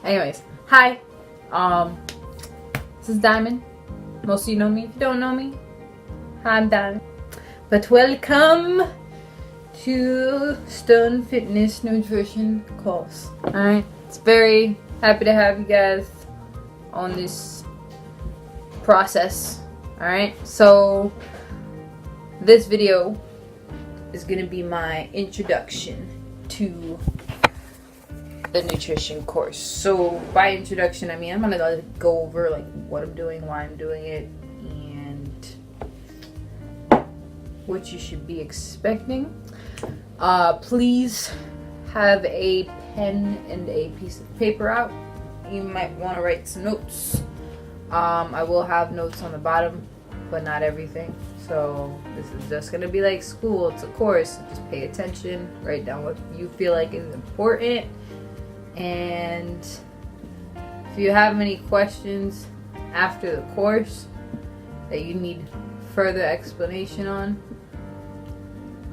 Anyways, hi. This is Diamond. Most of you know me. If you don't know me, hi, I'm Diamond. But welcome to Stone Fitness Nutrition course. Alright, it's very happy to have you guys on this process. Alright, so this video is gonna be my introduction to the nutrition course. So by introduction, I mean I'm gonna go over like what I'm doing, why I'm doing it, and what you should be expecting. Please have a pen and a piece of paper out. You might want to write some notes. I will have notes on the bottom, but not everything. So this is just gonna be like school. It's a course. Just pay attention. Write down what you feel like is important. And if you have any questions after the course that you need further explanation on,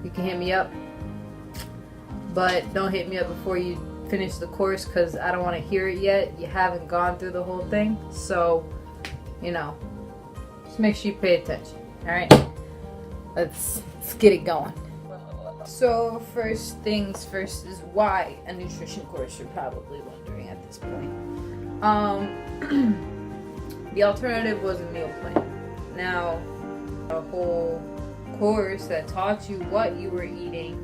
you can hit me up. But don't hit me up before you finish the course, because I don't want to hear it yet. You haven't gone through the whole thing. So, you know, just make sure you pay attention. Alright? Let's get it going. So first things first is why a nutrition course, you're probably wondering at this point. The alternative was a meal plan. Now, a whole course that taught you what you were eating,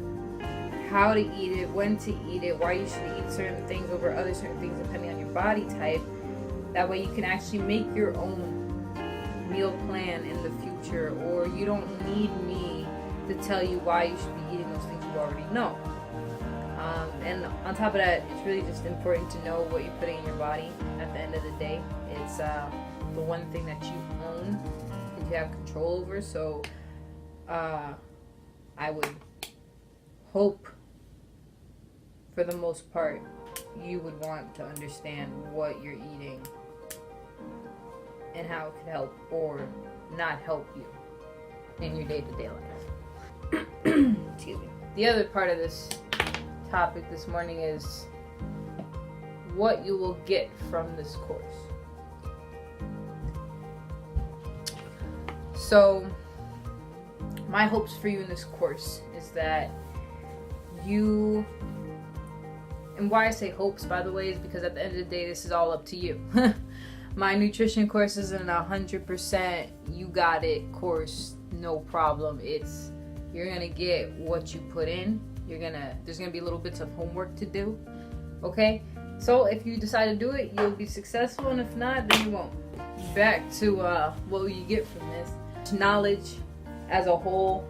how to eat it, when to eat it, why you should eat certain things over other certain things depending on your body type. That way you can actually make your own meal plan in the future, or you don't need me to tell you why you should be eating those things you already know. And on top of that, it's really just important to know what you're putting in your body at the end of the day. It's the one thing that you own, that you have control over. So I would hope, for the most part, you would want to understand what you're eating and how it could help or not help you in your day-to-day life. Excuse me. The other part of this topic this morning is what you will get from this course. So my hopes for you in this course is that you, and why I say hopes, by the way, is because at the end of the day, this is all up to you. My nutrition course isn't 100% you got it course, no problem. It's, you're gonna get what you put in. There's gonna be little bits of homework to do. Okay? So if you decide to do it, you'll be successful, and if not, then you won't. Back to what you get from this. Knowledge as a whole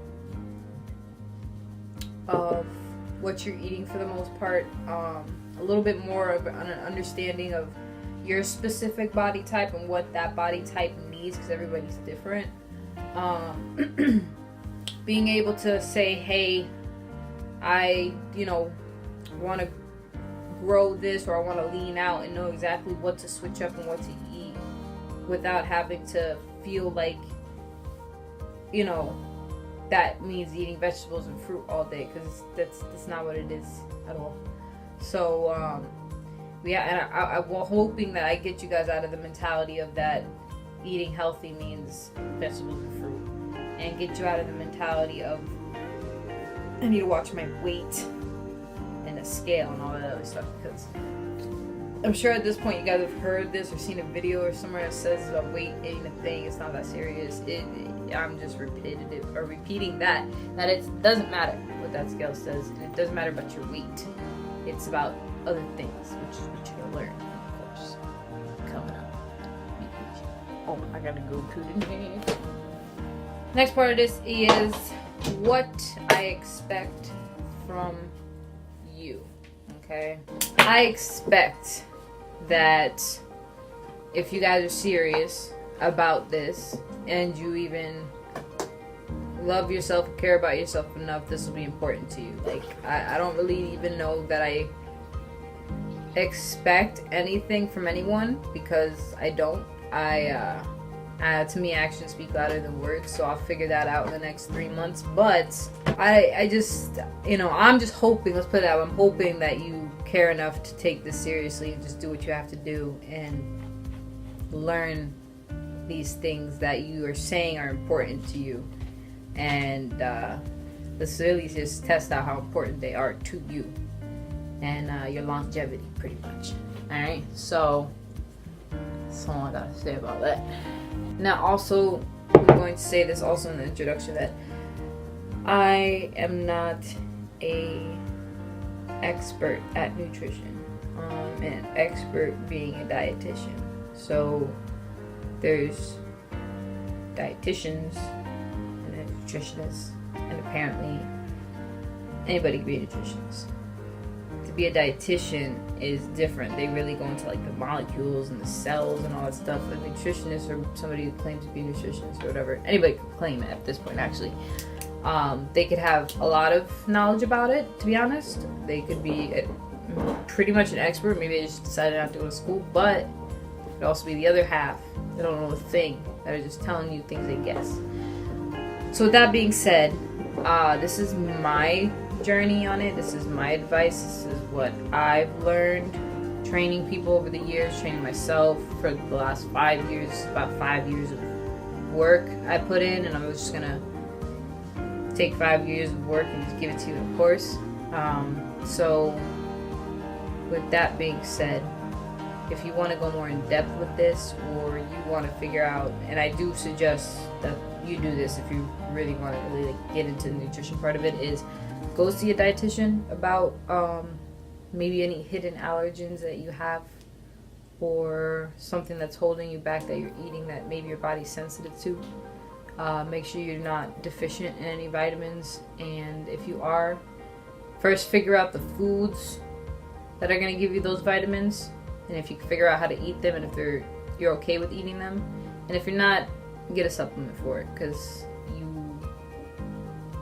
of what you're eating for the most part. A little bit more of an understanding of your specific body type and what that body type needs, because everybody's different. Being able to say, hey, I want to grow this, or I want to lean out, and know exactly what to switch up and what to eat without having to feel like, that means eating vegetables and fruit all day, because that's not what it is at all. So yeah, and I'm hoping that I get you guys out of the mentality of that eating healthy means vegetables and fruit, and get you out of the mentality of I need to watch my weight and a scale and all that other stuff, because I'm sure at this point you guys have heard this or seen a video or somewhere that says weight ain't a thing, it's not that serious. I'm just repeating that it doesn't matter what that scale says, and it doesn't matter about your weight. It's about other things, which is what you're gonna learn, of course, coming up. Oh, I gotta go to the next. Next part of this is what I expect from you. Okay, I expect that if you guys are serious about this and you even love yourself and care about yourself enough, this will be important to you. Like, I don't really even know that I expect anything from anyone, because I don't. To me, actions speak louder than words, so I'll figure that out in the next 3 months. But I just, I'm just hoping, let's put it out, I'm hoping that you care enough to take this seriously, just do what you have to do and learn these things that you are saying are important to you, and let's really just test out how important they are to you and your longevity, pretty much. All right, so that's all I gotta say about that. Now, also, I'm going to say this also in the introduction, that I am not a expert at nutrition. I'm an expert being a dietitian. So there's dietitians and then nutritionists, and apparently anybody can be a nutritionist. To be a dietitian is different. They really go into like the molecules and the cells and all that stuff. A nutritionist, or somebody who claims to be a nutritionist or whatever, anybody can claim it at this point actually. They could have a lot of knowledge about it, to be honest. They could be pretty much an expert. Maybe they just decided not to go to school, but it could also be the other half. They don't know a thing, that are just telling you things they guess. So with that being said, this is my journey on it. This is my advice. This is what I've learned training people over the years, training myself for the last 5 years. About 5 years of work I put in, and I'm just gonna take 5 years of work and just give it to you in a course. So with that being said, if you want to go more in depth with this, or you want to figure out, and I do suggest that you do this if you really want to really get into the nutrition part of it, is go see a dietitian about maybe any hidden allergens that you have, or something that's holding you back that you're eating that maybe your body's sensitive to. Make sure you're not deficient in any vitamins, and if you are, first figure out the foods that are going to give you those vitamins, and if you can figure out how to eat them, and if you're okay with eating them, and if you're not, get a supplement for it, because you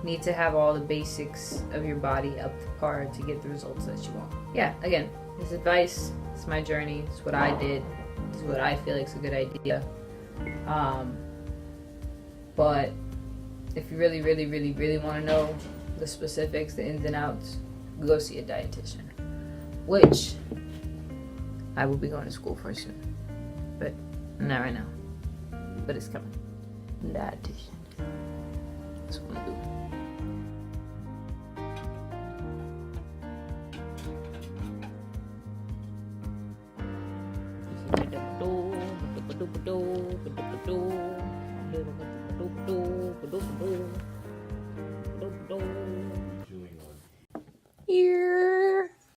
need to have all the basics of your body up to par to get the results that you want. Yeah, again, this advice, it's my journey, it's what I did, it's what I feel like is a good idea. But if you really, really, really, really want to know the specifics, the ins and outs, go see a dietitian, which I will be going to school for soon, but not right now. But it's coming. Dietitian. That's what I'm gonna do. Here.